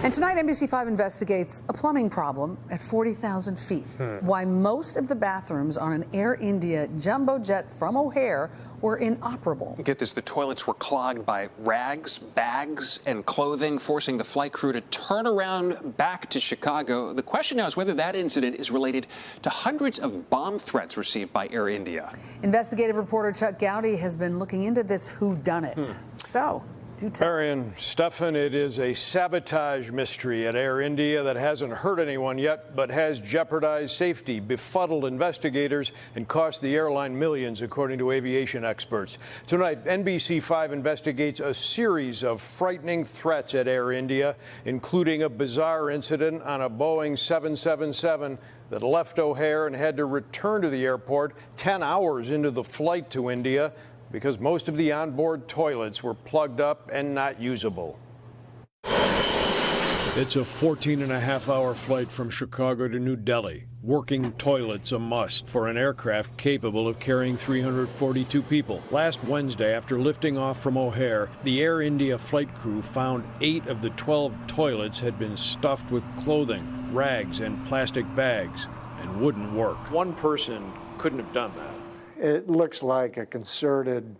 And tonight, NBC5 investigates a plumbing problem at 40,000 feet. Why most of the bathrooms on an Air India jumbo jet from O'Hare were inoperable. Get this, the toilets were clogged by rags, bags, and clothing, forcing the flight crew to turn around back to Chicago. The question now is whether that incident is related to hundreds of bomb threats received by Air India. Investigative reporter Chuck Goudie has been looking into this whodunit. So, do tell. Marion, Stefan, it is a sabotage mystery at Air India that hasn't hurt anyone yet, but has jeopardized safety, befuddled investigators, and cost the airline millions, according to aviation experts. Tonight, NBC5 investigates a series of frightening threats at Air India, including a bizarre incident on a Boeing 777 that left O'Hare and had to return to the airport 10 hours into the flight to India, because most of the onboard toilets were plugged up and not usable. It's a 14-and-a-half-hour flight from Chicago to New Delhi. Working toilets a must for an aircraft capable of carrying 342 people. Last Wednesday, after lifting off from O'Hare, the Air India flight crew found 8 of the 12 toilets had been stuffed with clothing, rags, and plastic bags, and wouldn't work. One person couldn't have done that. It looks like a concerted,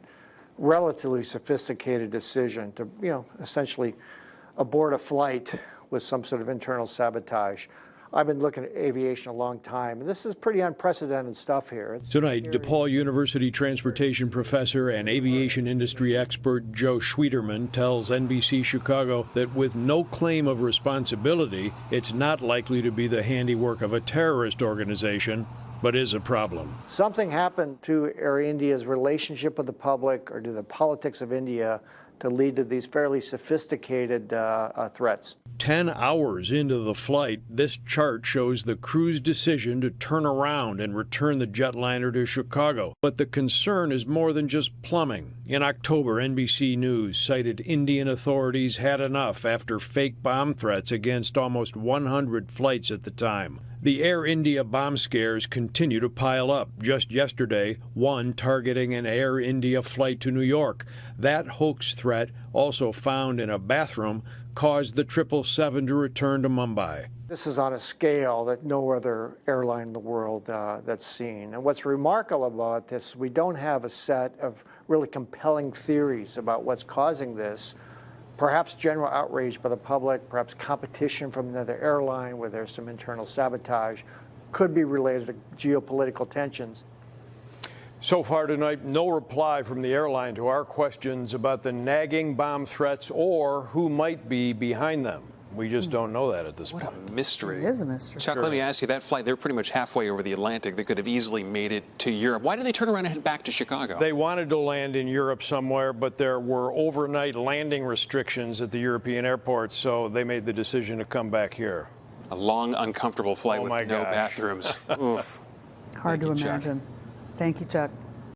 relatively sophisticated decision to, essentially abort a flight with some sort of internal sabotage. I've been looking at aviation a long time, and this is pretty unprecedented stuff here. Tonight, DePaul University transportation professor and aviation industry expert Joe Schwieterman tells NBC Chicago that with no claim of responsibility, it's not likely to be the handiwork of a terrorist organization, but is a problem. Something happened to Air India's relationship with the public or to the politics of India to lead to these fairly sophisticated threats. 10 hours into the flight, this chart shows the crew's decision to turn around and return the jetliner to Chicago. But the concern is more than just plumbing. In October, NBC News cited Indian authorities had enough after fake bomb threats against almost 100 flights at the time. The Air India bomb scares continue to pile up. Just yesterday, one targeting an Air India flight to New York. That hoax threat, also found in a bathroom, caused the 777 to return to Mumbai. This is on a scale that no other airline in the world that's seen. And what's remarkable about this, we don't have a set of really compelling theories about what's causing this. Perhaps general outrage by the public, perhaps competition from another airline where there's some internal sabotage, could be related to geopolitical tensions. So far tonight, no reply from the airline to our questions about the nagging bomb threats or who might be behind them. We just don't know that at this point. What a mystery. It is a mystery. Chuck, let me ask you, that flight, they're pretty much halfway over the Atlantic. They could have easily made it to Europe. Why did they turn around and head back to Chicago? They wanted to land in Europe somewhere, but there were overnight landing restrictions at the European airports, so they made the decision to come back here. A long, uncomfortable flight with no gosh. bathrooms. Oof. Hard to Thank you, Chuck. imagine. Thank you, Chuck.